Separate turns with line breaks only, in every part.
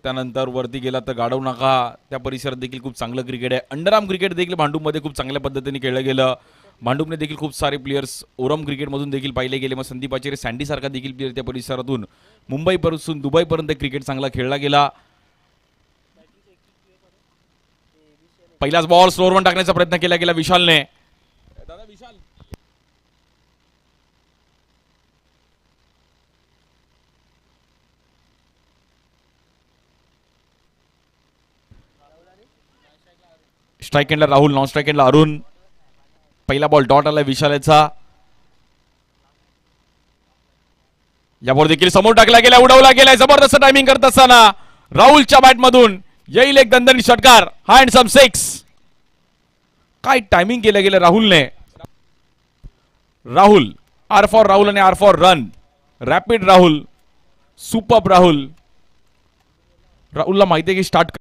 त्यानंतर वरती गेला तर गाडव नका, त्या परिसरात देखील खूप चांगलं क्रिकेट आहे. अंडरआर्म क्रिकेट देखील भांडूपमध्ये खूप चांगल्या पद्धतीने खेळलं गेलं. भांडूपने देखील खूप सारे प्लेयर्स ओरम क्रिकेटमधून देखील पाहिले गेले. मग संदीप आचार्य सँडीसारखा देखील प्लेयर त्या परिसरातून मुंबईपासून दुबईपर्यंत क्रिकेट चांगला खेळला गेला. पहिलाच बॉल स्लोअरवर टाकण्याचा प्रयत्न केला गेला विशालने. स्ट्राईक एंडला राहुल, नॉन स्ट्राईक एंडला अरुण. पहिला बॉल डॉट आला विशालेचा. यावर देखील समोर टाकला गेला, उडवला गेलाय जबरदस्त टायमिंग करत असताना राहुलच्या बॅटमधून येईल एक दणदणीत षटकार. Handsome six. काय टायमिंग केलं गेलं राहुलने. राहुल, आर फॉर राहुल आणि R for run. Rapid Rahul, super Rahul. राहुलला माहिती आहे की स्टार्ट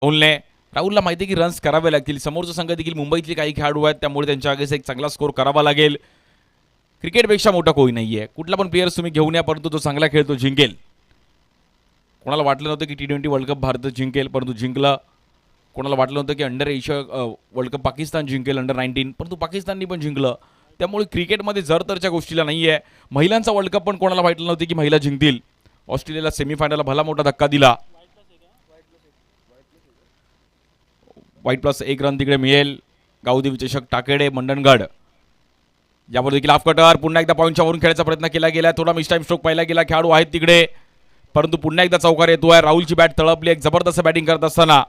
राहुलने. राहुलला माहिती की रन्स करावे लागतील. समोरचा संघ देखील मुंबईतले काही खेळाडू आहेत, त्यामुळे त्यांच्या आगेस एक चांगला स्कोर करावा लागेल. क्रिकेटपेक्षा मोठा कोणी नाहीये. कुठला पण प्लेयर्स तुम्ही घेऊन या, परंतु तो चांगला खेळतो जिंकेल. कोणाला वाटलं नव्हतं की T20 वर्ल्ड कप भारत जिंकेल, परंतु जिंकलं. कोणाला वाटलं नव्हतं की under Asia world cup Pakistan जिंकेल, अंडर 19, परंतु पाकिस्ताननी पण जिंकलं. त्यामुळे क्रिकेटमध्ये जरतरच्या गोष्टीला नाही आहे. महिलांचा वर्ल्ड कप पण कोणाला वाटलं नव्हतं की महिला जिंकतील. ऑस्ट्रेलियाला सेमीफायनलला भला मोठा धक्का दिला. व्हाईट प्लस 1 रन तिकडे मिळेल. गावदेवी चषक टाकेडे मंडणगड. यावर देखील हाफ कटर. पुन्हा एकदा पॉईंटच्या वरून खेळायचा प्रयत्न केला गेला. थोडा मिस टाइम स्ट्रोक पाहिला गेला. खेळाडू आहेत तिकडे, परंतु पुन्हा एकदा चौकार येतोय. राहुलची बॅट तळपली. एक जबरदस्त बॅटिंग करत असताना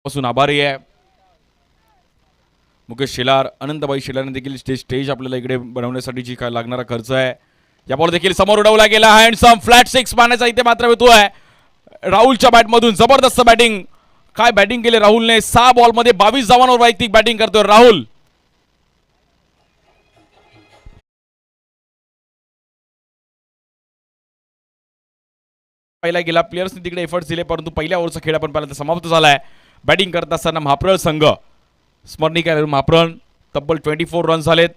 पासून आभारी आहे मुकेश शेलार. अनंतबाई शेलारने देखील स्टेज आपल्याला इकडे बनवण्यासाठी जी काय लागणारा खर्च आहे. या बॉल देखील समोर उडवला गेला. हँडसम फ्लॅट 6 मारण्याचा इथे मात्र येतोय राहुलच्या बॅटमधून. जबरदस्त बॅटिंग. काय बॅटिंग केले राहुलने. 6 बॉलमध्ये 22 धावांवर वैयक्तिक बॅटिंग करतोय राहुल. पहिला गेला. प्लेयर्सने तिकडे एफर्ट्स दिले, परंतु पहिल्या ओव्हरचा खेळ आपण पाहिला तर समाप्त झालाय. बॅटिंग करत असताना महाप्रळ संघ, स्मरणिका महाप्रळ, तब्बल 24 रन झालेत.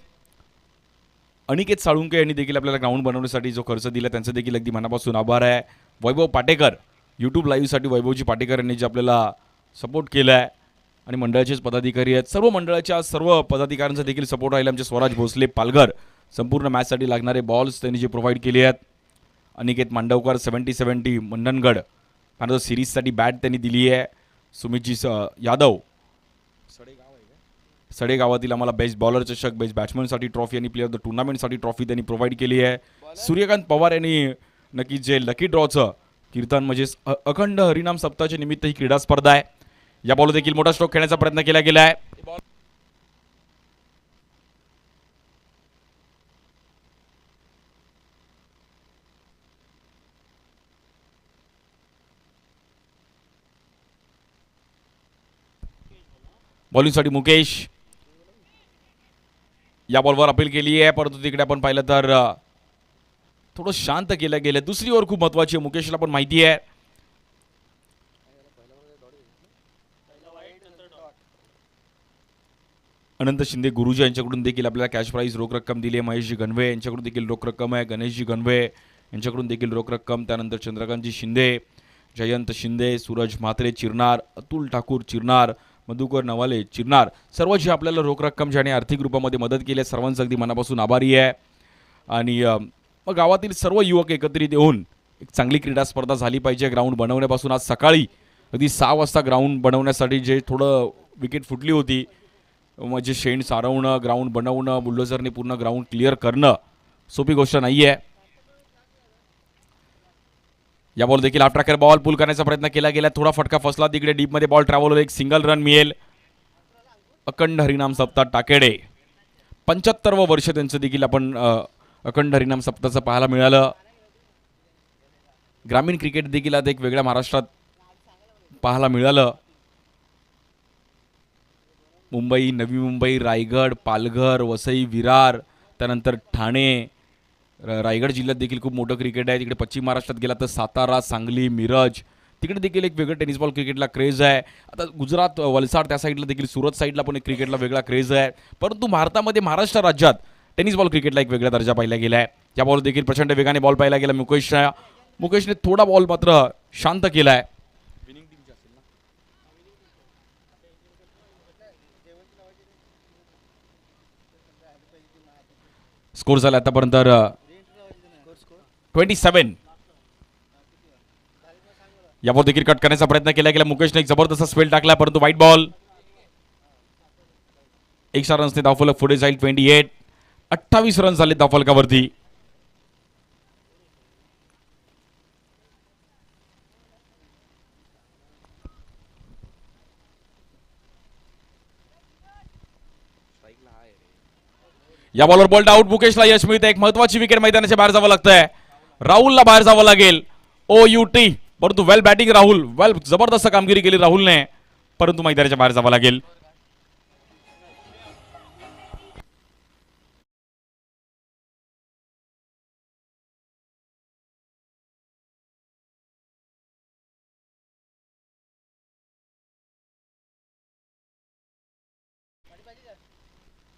अनिकेत साळुंके यांनी देखील आपल्याला ग्राउंड बनवण्यासाठी जो खर्च दिला त्यांचं देखील अगदी मनापासून आभार आहे. वैभव पाटेकर, यूट्यूब लाईव्हसाठी वैभवजी पाटेकर यांनी जे आपल्याला सपोर्ट केला आहे, आणि मंडळाचेच पदाधिकारी आहेत. सर्व मंडळाच्या सर्व पदाधिकाऱ्यांचा देखील सपोर्ट राहिला. आमचे स्वराज भोसले पालघर संपूर्ण मॅचसाठी लागणारे बॉल्स त्यांनी जे प्रोव्हाइड केले आहेत. अनिकेत मांडवकर 70-70 मंडणगड आणि सिरीजसाठी बॅट त्यांनी दिली आहे. सुमितजी यादव सडेगावातील आम्हाला बेस्ट बॉलर चषक, बेस्ट बॅट्समनसाठी ट्रॉफी आणि प्लेअर ऑफ द टुर्नामेंटसाठी ट्रॉफी त्यांनी प्रोव्हाइड केली आहे. सूर्यकांत पवार यांनी नक्कीच जे लकी ड्रॉचं कीर्तन म्हणजे अखंड हरिनाम सप्ताहाच्या निमित्त ही क्रीडा स्पर्धा आहे. या बॉल देखील मोठा स्ट्रोक खेळण्याचा प्रयत्न केला गेला आहे. बॉलिंगसाठी मुकेश. या बॉलवर अपील केली आहे, परंतु तिकडे आपण पाहिलं तर थोडं शांत केलं गेलं. दुसरी ओव्हर खूप महत्वाची आहे, मुकेशला पण माहिती आहे. अनंत शिंदे गुरुजी यांच्याकडून देखील आपल्याला कॅश प्राईज रोख रक्कम दिली आहे. महेशजी गणवे यांच्याकडून देखील रोख रक्कम आहे. गणेशजी गणवे यांच्याकडून देखील रोख रक्कम. त्यानंतर चंद्रकांतजी शिंदे, जयंत शिंदे, सूरज म्हात्रे चिरणार, अतुल ठाकूर चिरणार, मधुकर नवाले चिरणार, सर्व जे आपल्याला रोख रक्कम ज्याने आर्थिक रूपामध्ये मदत केली आहे, सर्वांचं अगदी मनापासून आभारी आहे. आणि मग गावातील सर्व युवक एकत्रित येऊन एक चांगली क्रीडा स्पर्धा झाली पाहिजे. ग्राउंड बनवण्यापासून आज सकाळी अगदी 6 वाजता ग्राउंड बनवण्यासाठी जे थोडं विकेट फुटली होती, म्हणजे शेण सारवणं, ग्राउंड बनवणं, बुलडोझरने पूर्ण ग्राउंड क्लिअर करणं सोपी गोष्ट नाही आहे. या बॉल देखील हाफ ट्रॅकर बॉल पुल करण्याचा प्रयत्न केला गेला, थोडा फटका फसला, तिकडे डीपमध्ये बॉल ट्रॅव्हल होईल, एक सिंगल रन मिळेल. अखंड हरिनाम सप्ताह टाकेडे, 75वं वर्ष त्यांचं देखील आपण अखंड हरिनाम सप्ताहाचं पाहायला मिळालं. ग्रामीण क्रिकेट देखील आता एक वेगळ्या महाराष्ट्रात पाहायला मिळालं. मुंबई, नवी मुंबई, रायगड, पालघर, वसई, विरार, त्यानंतर ठाणे, रायगड जिल्ह्यात देखील खूप मोठं क्रिकेट आहे. तिकडे पश्चिम महाराष्ट्रात गेला तर सातारा, सांगली, मिरज, तिकडे देखील एक वेगळं टेनिस बॉल क्रिकेटला क्रेज आहे. आता गुजरात, वलसाड त्या साईडला देखील, सुरत साईडला पण एक क्रिकेटला वेगळा क्रेज आहे. परंतु भारतामध्ये, महाराष्ट्र राज्यात टेनिस बॉल क्रिकेटला एक वेगळा दर्जा पाहिला गेला आहे. या बॉल देखील प्रचंड वेगाने बॉल पाहिला गेला. मुकेशने थोडा बॉल मात्र शांत केला आहे. स्कोर झाला आतापर्यंत 27. या बॉल देखील कट करण्याचा प्रयत्न केला गेला. मुकेशने एक जबरदस्त स्पेल टाकला, परंतु व्हाईट बॉल. 1 रन्सने धावफलक पुढे जाईल. 28 रन झाले धावफलकावरती. या बॉलवर बॉल्ड आउट. मुकेशला यश मिळते. एक महत्वाची विकेट मैदानाच्या बाहेर जावं लागतंय. राहुलला बाहेर जावं लागेल. OUT, परंतु वेल बॅटिंग राहुल, वेल जबरदस्त कामगिरी केली राहुलने, परंतु मैदानाच्या बाहेर जावं लागेल.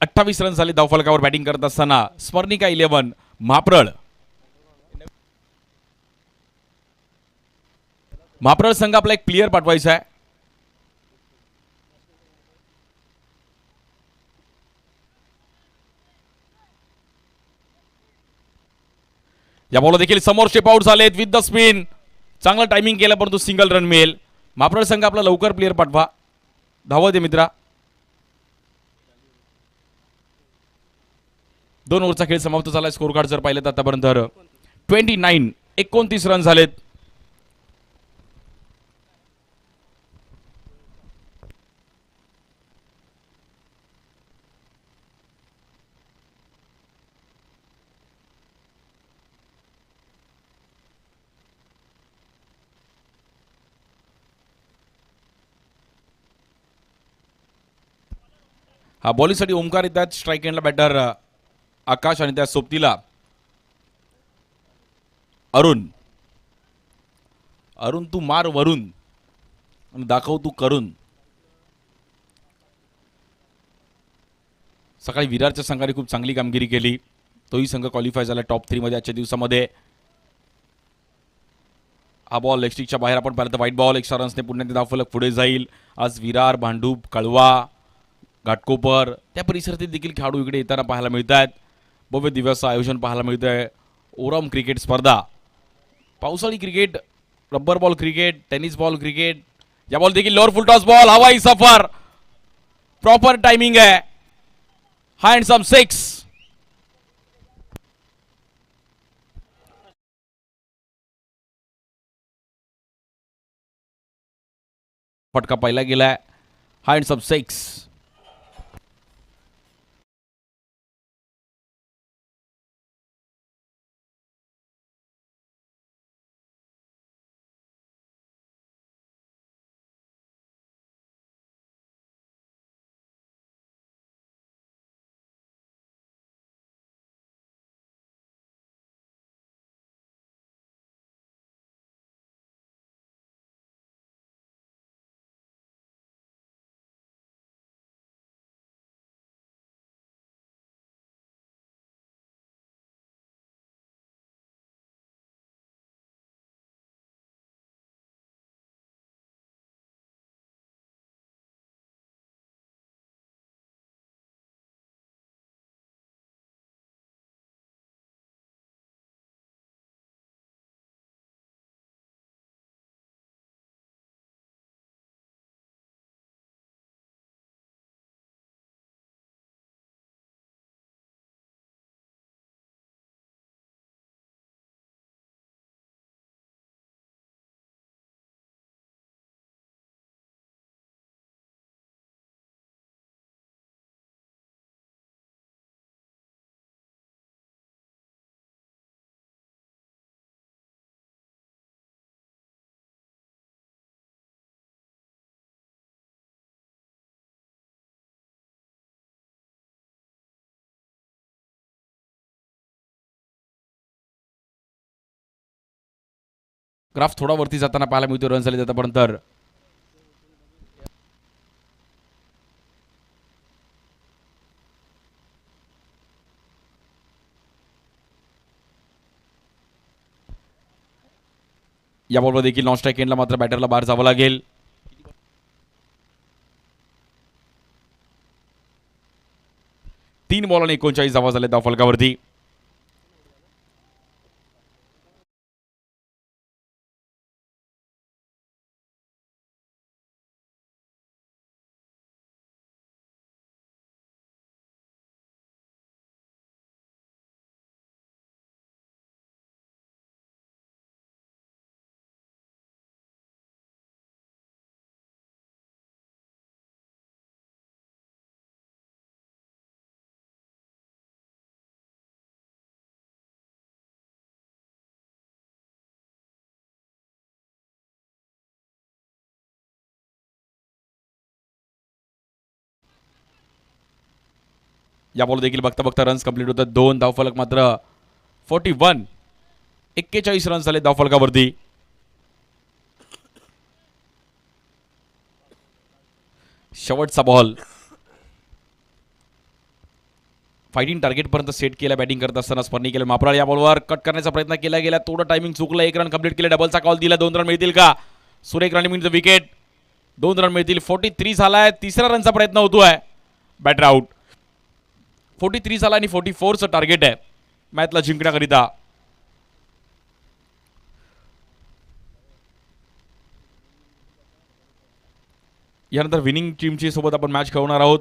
अठ्ठावीस रन झाले धावफलकावर बॅटिंग करत असताना. स्मरणिका 11 महाप्रळ. महाप्रळ संघ आपला एक प्लेयर पाठवायचा आहे. या बॉल देखील समोर स्टेप आउट झालेत विथ द स्पिन. चांगलं टायमिंग केलं, परंतु सिंगल रन मिळेल. महाप्रळ संघ आपला लवकर प्लेयर पाठवा, धावत दे मित्रा. 2 ओव्हरचा खेळ समाप्त झाला. स्कोर कार्ड जर पाहिलं तर आतापर्यंत 29 रन झालेत. हा बॉलिंगसाठी ओमकार येतात. स्ट्राईक एंडला बॅटर आकाश आणि त्या सोबतीला अरुण. अरुण तू मार वरून आणि दाखव तू करून. सकाळी विरारच्या संघाने खूप चांगली कामगिरी केली. तोही संघ क्वालिफाय झाला टॉप 3 मध्ये आजच्या दिवसामध्ये. हा बॉल लेगस्टिकच्या बाहेर आपण पाहिलं तर व्हाईट बॉल. 1 रन्सने पुन्हा धावफलक पुढे जाईल. आज विरार, भांडूप, कळवा, घाटकोपर त्या परिसरातील देखील खेळाडू इकडे येताना पाहायला मिळत आहेत. भव्य दिवसाचं आयोजन पाहायला मिळतं आहे. ओरम क्रिकेट स्पर्धा, पावसाळी cricket, rubber ball cricket, tennis ball cricket. या बॉल देखील लोअर फुल टॉस बॉल, हवाई सफर, प्रॉपर टायमिंग आहे. हँडसम 6. फटका पाहिला गेलाय. हँडसम 6. ग्राफ थोडा वरती जाताना पाहायला मिळतो रन झाले आतापर्यंत. या बॉलवर देखील नॉन स्ट्राईक एंडला मात्र बॅटरला बाहेर जावं लागेल. 3 बॉल आणि 39 धावा झाले धावफलकावरती. या बॉल देखील बघता बघता रन्स कंप्लीट होतात. 2 धावफलक मात्र 41. 41 रन्स झाले धावफलकावरती. शेवटचा बॉल फायटिंग टार्गेट पर्यंत सेट केला. बॅटिंग करत असताना स्पर्नी केलं मापराळ. या बॉलवर कट करण्याचा प्रयत्न केला गेला. थोडं टायमिंग चुकलं. 1 रन कंप्लीट केलं. डबलचा कॉल दिला. 2 रन मिळतील का? सुरेख राणी मिळतं विकेट. 2 रन मिळतील. 43 झालाय. 3रा रनचा प्रयत्न होतोय. Batter out. 43 झाला आणि 44चं टार्गेट आहे मॅचला जिंकण्याकरिता. यानंतर विनिंग टीमची सोबत आपण मॅच खेळवणार आहोत.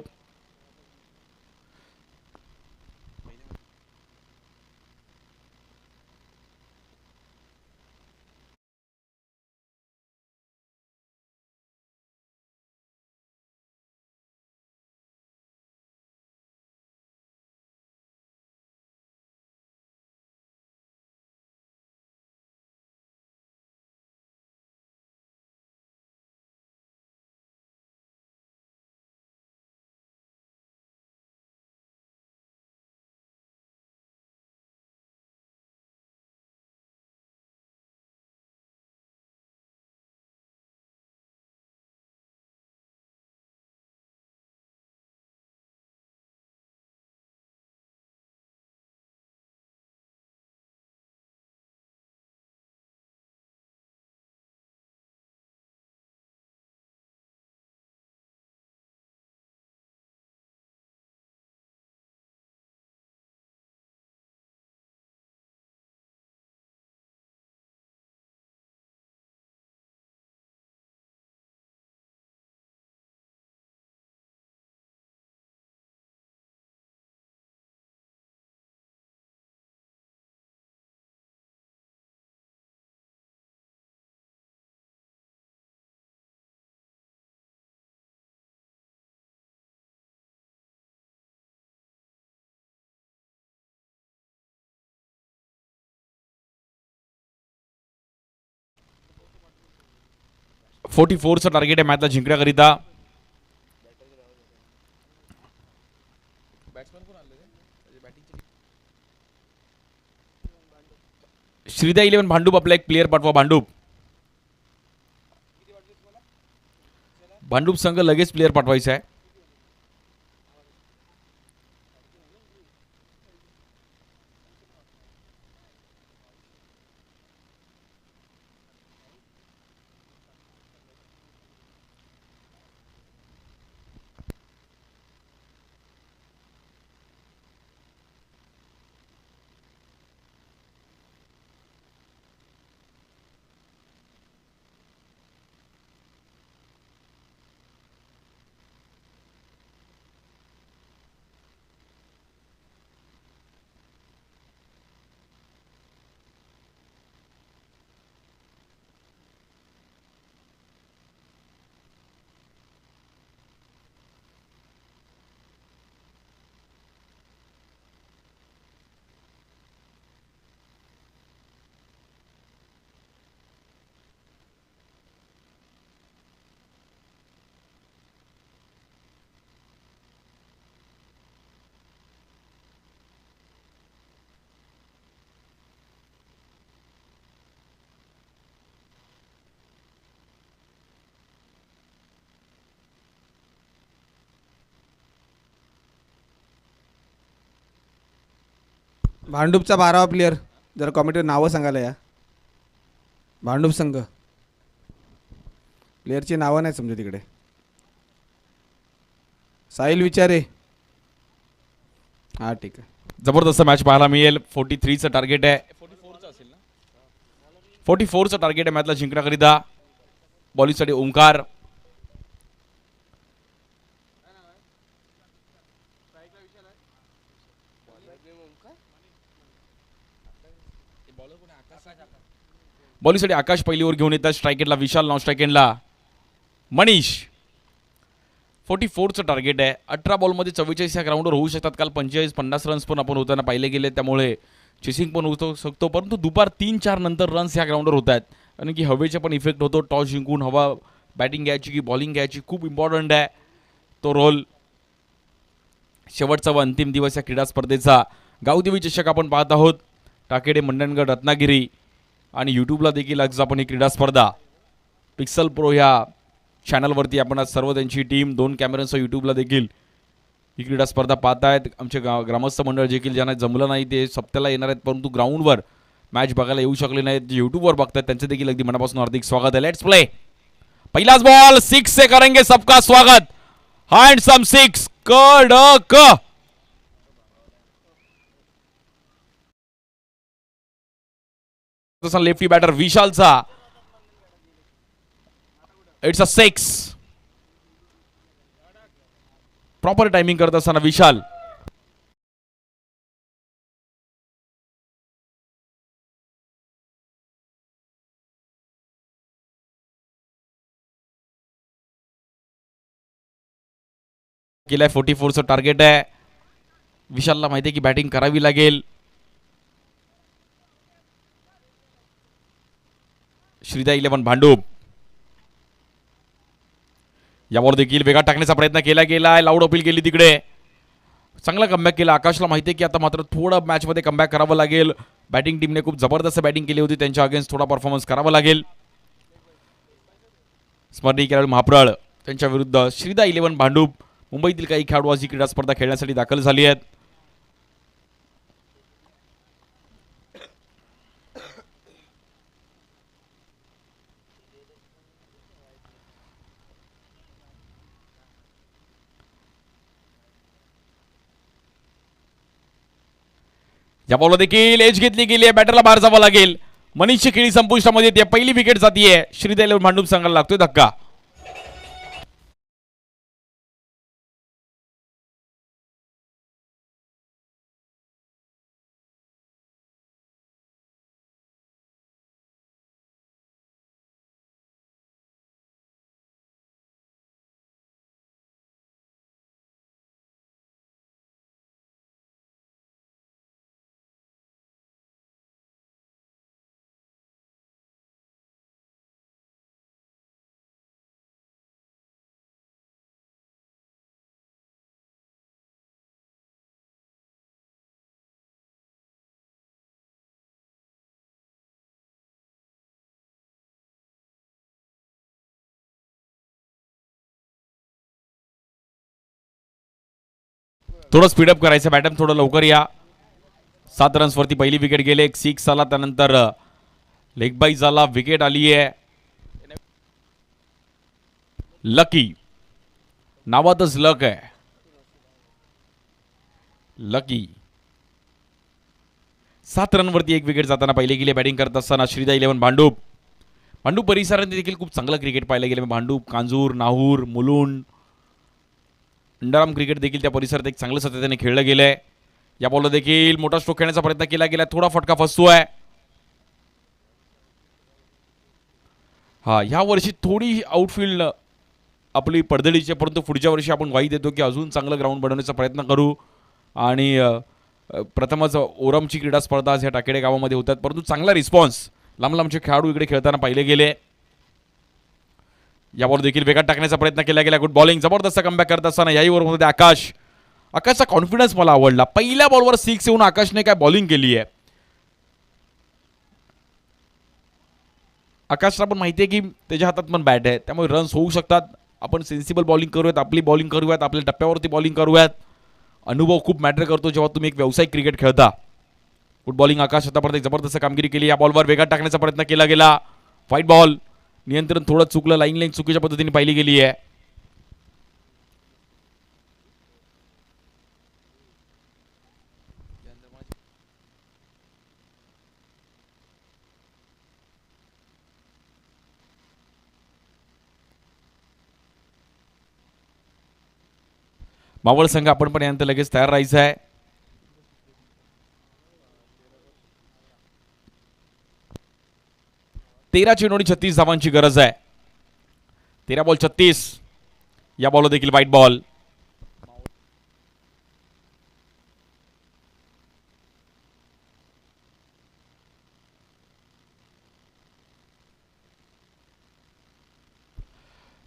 फोर्टी फोरचं टार्गेट आहे मॅचला जिंकण्याकरिता. श्रीदा 11 भांडूप आपला एक प्लेअर पाठवा. भांडूप संघ लगेच प्लेअर पाठवायचा आहे.
भांडूपचा 12वा प्लेयर, जरा कॉमेंटवर नावं सांगायला या. भांडूप संघ प्लेयरची नावं नाही समजा तिकडे. साहिल विचारे. हां ठीक आहे.
जबरदस्त मॅच पाहायला मिळेल. 43चं टार्गेट आहे. 44चं टार्गेट आहे मॅचला जिंकण्याकरिता. बॉलिंगसाठी ओंकार. बॉलिंगसाठी आकाश पहिली ओव्हर घेऊन येतात. स्ट्रायकेटला विशाल, नॉन स्ट्रायकेटला मनीष. 44चं टार्गेट आहे. 18 बॉलमध्ये 44 या ग्राउंडवर होऊ शकतात. काल 45-50 रन्स पण आपण होताना पाहिले गेले, त्यामुळे चेसिंग पण होऊ शकतो. परंतु दुपार 3-4 नंतर रन्स ह्या ग्राउंडवर होत आहेत, कारण की हवेचा पण इफेक्ट होतो. टॉस जिंकून हवा बॅटिंग घ्यायची की बॉलिंग घ्यायची खूप इम्पॉर्टंट आहे तो रोल. शेवटचा व अंतिम दिवस या क्रीडा स्पर्धेचा. गावदेवी चषक आपण पाहत आहोत. टाकेडे, मंडणगड, रत्नागिरी आणि यूट्यूबला देखील आज आपण ही क्रीडा स्पर्धा पिक्सल प्रो ह्या चॅनलवरती आपण आज सर्व त्यांची टीम 2 कॅमेऱ्यांसह यूट्यूबला देखील ही क्रीडा स्पर्धा पाहतायत. आमचे ग्रामस्थ मंडळ देखील ज्यांना जमलं नाही ते सप्त्याला येणार आहेत, परंतु ग्राउंडवर मॅच बघायला येऊ शकले नाहीत, जे यूट्यूबवर बघतात त्यांचे देखील अगदी मनापासून हार्दिक स्वागत आहे. Let's play. पहिलाच बॉल 6 से करेंगे सबका स्वागत. हँडसम 6 कडक. लेफ्टी बॅटर विशालचा. It's a 6. प्रॉपर टायमिंग करत असताना विशाल. केलाय. 44चं टार्गेट आहे. विशालला माहिती आहे की बॅटिंग करावी लागेल. श्रीदा 11 भांडूप. यावर देखील वेगात टाकण्याचा प्रयत्न केला गेलाय. लाऊड अपील केली तिकडे. चांगला कमबॅक केला. आकाशला माहिती आहे की आता मात्र थोडं मॅचमध्ये कमबॅक करावं लागेल. बॅटिंग टीमने खूप जबरदस्त बॅटिंग केली होती, त्यांच्या अगेन्स्ट थोडा परफॉर्मन्स करावा लागेल. स्मरणीय खेळाडू महाप्रळ त्यांच्या विरुद्ध श्रीदा 11 भांडूप. मुंबईतील काही खेळाडू आज ही क्रीडा स्पर्धा खेळण्यासाठी दाखल झाली आहेत. या बॉलवर देखील एज घेतली गेली आहे. बॅटरला बाहेर जावं लागेल. मनीषची खेळी संपुष्टामध्ये येते. पहिली विकेट जातीये. श्रीदा 11 भांडूप संघाला लागतोय धक्का. थोडं स्पीडअप करायचं. बॅटम थोडं लवकर या. 7 रन्सवरती पहिली विकेट गेले. एक 6 आला, त्यानंतर लेग बाई झाला. विकेट आली आहे. लकी नावातच लक आहे. लकी 7 रनवरती एक विकेट जाताना पहिले गेले. बॅटिंग करत असताना श्रीदा 11 भांडूप. भांडूप परिसरात देखील खूप चांगलं क्रिकेट पाहायला गेले. भांडूप, कांजूर, नाहूर, मुलुंड, अंडाराम क्रिकेट देखील त्या परिसरात एक चांगलं सातत्याने खेळलं गेलंय. या बॉलला देखील मोठा स्ट्रोक खेळण्याचा प्रयत्न केला गेला. थोडा फटका फसतोय. हा, ह्या वर्षी थोडी आउटफील्ड आपली पडदळीची, परंतु पुढच्या वर्षी आपण ग्वाही देतो की अजून चांगलं ग्राउंड बनवण्याचा प्रयत्न करू. आणि प्रथमच ओरमची क्रीडा स्पर्धा आज ह्या टाकेडे गावामध्ये होतात, परंतु चांगला रिस्पॉन्स. लांब लांबचे खेळाडू इकडे खेळताना पाहिले गेले. यावर देखील वेगात टाकण्याचा प्रयत्न केला गेला. Good bowling. जबरदस्त कमबॅक करत असताना याही ओव्हरमध्ये आकाशचा कॉन्फिडन्स मला आवडला. पहिल्या बॉलवर 6 येऊन आकाशने काय बॉलिंग केली आहे. आकाशला पण माहिती आहे की त्याच्या हातात पण बॅट आहे, त्यामुळे रन्स होऊ शकतात. आपण सेन्सिबल बॉलिंग करूयात, आपली बॉलिंग करूयात, आपल्या टप्प्यावरती बॉलिंग करूयात. अनुभव खूप मॅटर करतो जेव्हा तुम्ही एक व्यावसायिक क्रिकेट खेळता. फुटबॉलिंग आकाश आतापर्यंत एक जबरदस्त कामगिरी केली. या बॉलवर वेगात टाकण्याचा प्रयत्न केला गेला. White ball. नियंत्रण थोडं चुकलं. लाईन चुकीच्या पद्धतीने पाहिली गेली आहे. मावळ संघ आपण पण यानंतर लगेच तयार राहायचं आहे. तेरा चेंडू 36 धावांची गरज आहे. 13 बॉल 36. या बॉलवर देखील व्हाईट बॉल.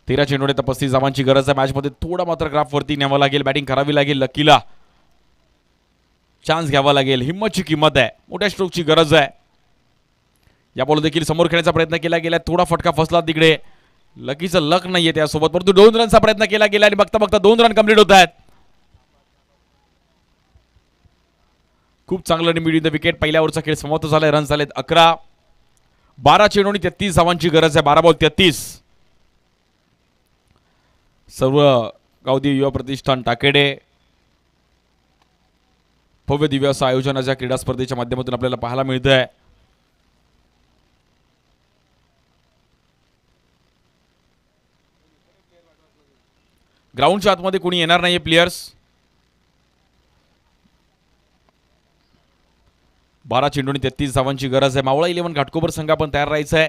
तेरा चेंडू 35 धावांची गरज आहे. मॅचमध्ये थोडा मात्र ग्राफ वरती न्यावं लागेल. बॅटिंग करावी लागेल. लकीला चान्स घ्यावा लागेल. हिम्मतची किंमत आहे. मोठ्या स्ट्रोकची गरज आहे. या बॉल देखील समोर खेळण्याचा प्रयत्न केला गेला. थोडा फटका फसला तिकडे. लकीचं लक नाहीये त्यासोबत, परंतु 2 रनचा प्रयत्न केला गेला आणि बघता बघता 2 रन कंप्लीट होत आहेत. खूप चांगलं निमिड द विकेट. पहिल्या ओव्हरचा खेळ समाप्त झालाय. रन झालेत 11. 12 चेंडू 33 धावांची गरज आहे. 12 बॉल 33. सर्व गावदेवी युवा प्रतिष्ठान टाकेडे भव्य दिव्य असं आयोजनाच्या क्रीडा स्पर्धेच्या माध्यमातून आपल्याला पाहायला मिळतं आहे. ग्राउंडच्या आतमध्ये कोणी येणार नाहीये प्लेयर्स. 12 चेंडू 33 धावांची गरज आहे. मावळा 11 घाटकोपर संघ पण तयार राहायचं आहे.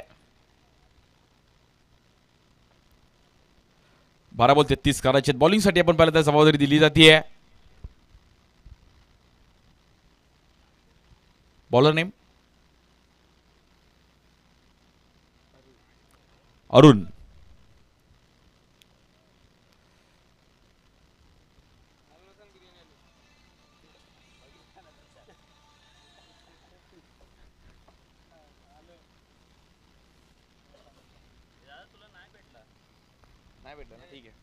12 बॉल 33 करायचे. बॉलिंगसाठी आपण पाहिलं तर जबाबदारी दिली जाते. Bowler name Arun. ठीक आहे.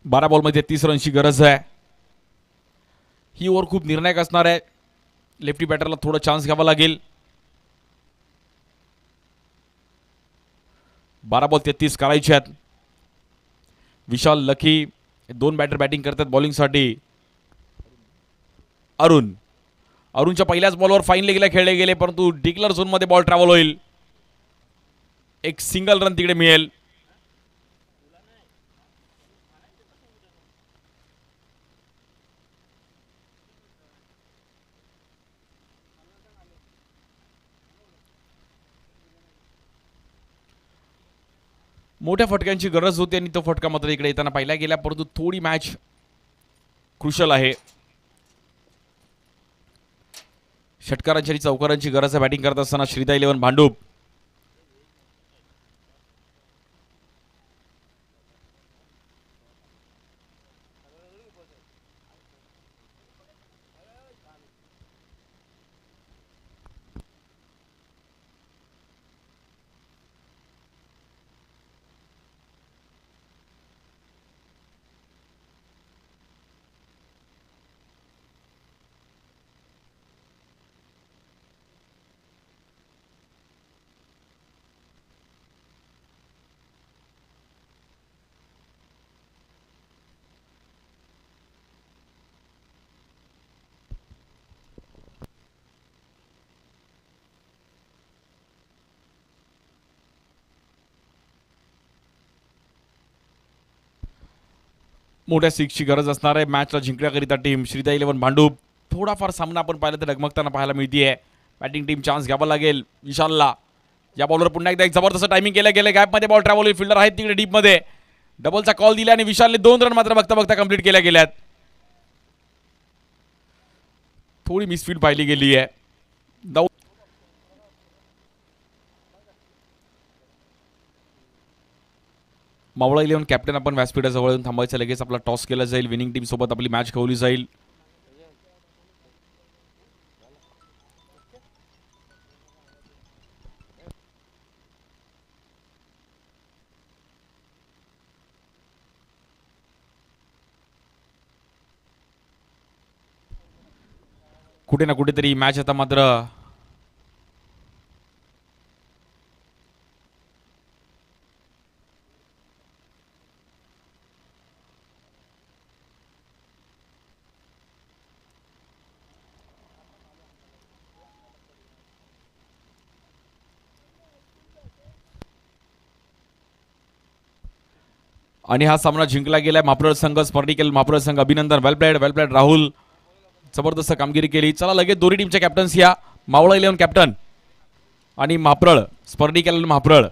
बारा बॉलमध्ये 30 रनची गरज आहे. ही ओव्हर खूप निर्णायक असणार आहे. लेफ्टी बॅटरला थोडा चान्स घ्यावा लागेल. 12 बॉल 33 करायचे आहेत. विशाल, लकी 2 बॅटर बॅटिंग करतात बॉलिंगसाठी. अरुणच्या पहिल्याच बॉलवर फाईन लेगला खेळले गेले, परंतु डिक्लर झोनमध्ये बॉल ट्रॅव्हल होईल. एक सिंगल रन तिकडे मिळेल. मोठ्या फटक्यांची गरज होती आणि तो फटका मात्र इकडे येताना पाहिला गेला, परंतु थोडी मॅच क्रुशल आहे. षटकारांची आणि चौकारांची गरज आहे बॅटिंग करत असताना. श्रीदा 11 भांडूप. मोठ्या सिक्सची गरज असणार आहे मॅचला जिंकण्याकरिता टीम श्रीदा 11 भांडूप. थोडाफार सामना आपण पाहिलं तर डगमगताना पाहायला मिळते. बॅटिंग टीम चान्स घ्यावा लागेल. विशालला या बॉलवर पुन्हा एकदा एक जबरदस्त टायमिंग केलं गेलं. गॅपमध्ये बॉल ट्रॅव्हल होईल. फिल्डर आहेत तिकडे डीपमध्ये. डबलचा कॉल दिला आणि विशालने 2 रन मात्र बघता बघता कंप्लीट केल्या गेल्यात. थोडी मिसफील्ड पाहिली गेली आहे. मावळा 11 कॅप्टन आपण व्यासपीठाजवळ येऊन थांबायचं. लगेच आपला टॉस केला जाईल. विनिंग टीम सोबत आपली मॅच खेळवली जाईल. कुठे ना कुठेतरी मॅच आता मात्र आणि हा सामना जिंकला गेलाय महाप्रळ संघ स्पर्निकल महाप्रळ संघ अभिनंदन वेल प्लेड राहुल जबरदस्त कामगिरी केली. चला लगेच दोन्ही टीमच्या कॅप्टन्स या मावळा 11 कॅप्टन आणि महाप्रळ स्पर्निकल महाप्रळ